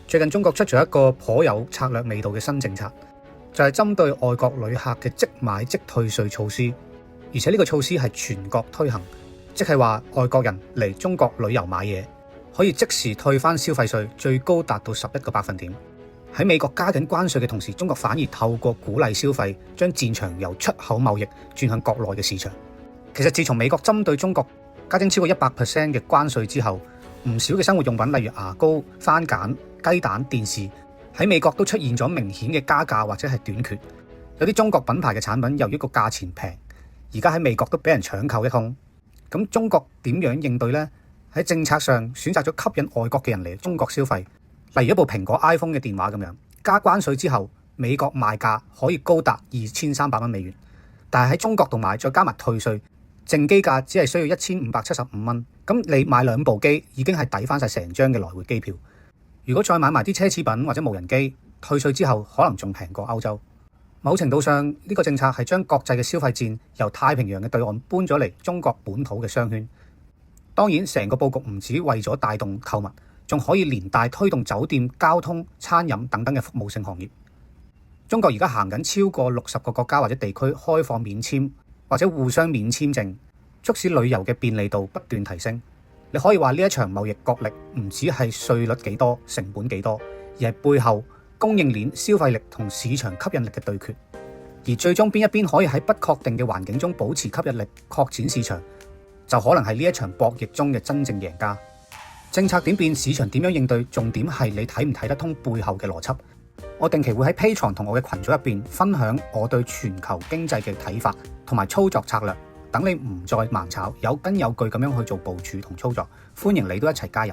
最近中國出咗一個頗有策略味道嘅新政策，就係針對外國旅客嘅即買即退稅措施，而且呢個措施係全國推行，即係話外國人嚟中國旅遊買嘢，可以即時退翻消費稅，最高達到11個百分點。喺美國加緊關稅嘅同時，中國反而透過鼓勵消費，將戰場由出口貿易轉向國內嘅市場。其實自從美國針對中國加徵超過100% 嘅關稅之後，唔少嘅生活用品，例如牙膏、番梘、雞蛋、電視，喺美國都出現咗明顯嘅加價或者係短缺。有啲中國品牌嘅產品由於個價錢平，而家喺美國都俾人搶購一空。咁中國點樣應對呢？喺政策上選擇咗吸引外國嘅人嚟中國消費，例如一部蘋果 iPhone 嘅電話咁樣，加關稅之後，美國賣價可以高達2300蚊美元，但係喺中國度買再加埋退稅，淨機價只係需要1575蚊。咁你買2部機已經係抵翻晒成張嘅來回機票。如果再買埋啲奢侈品或者無人機，退稅之後可能仲平過歐洲。某程度上，呢個政策係將國際嘅消費戰由太平洋嘅對岸搬咗嚟中國本土嘅商圈。當然，成個佈局唔止為咗帶動購物，仲可以連帶推動酒店、交通、餐飲等等嘅服務性行業。中國而家行緊超過60個國家或者地區開放免簽或者互相免簽證，促使旅遊嘅便利度不斷提升。你可以話呢一場貿易角力唔只係稅率幾多、成本幾多，而係背後供應鏈、消費力同市場吸引力嘅對決。而最終邊一邊可以喺不確定嘅環境中保持吸引力、擴展市場，就可能係呢一場博弈中嘅真正贏家。政策點變，市場點樣應對，重點係你睇唔睇得通背後嘅邏輯。我定期會喺 Patreon 同我嘅群組入邊分享我對全球經濟嘅睇法同埋操作策略，等你唔再盲炒，有根有據咁樣去做部署同操作。歡迎你都一齊加入。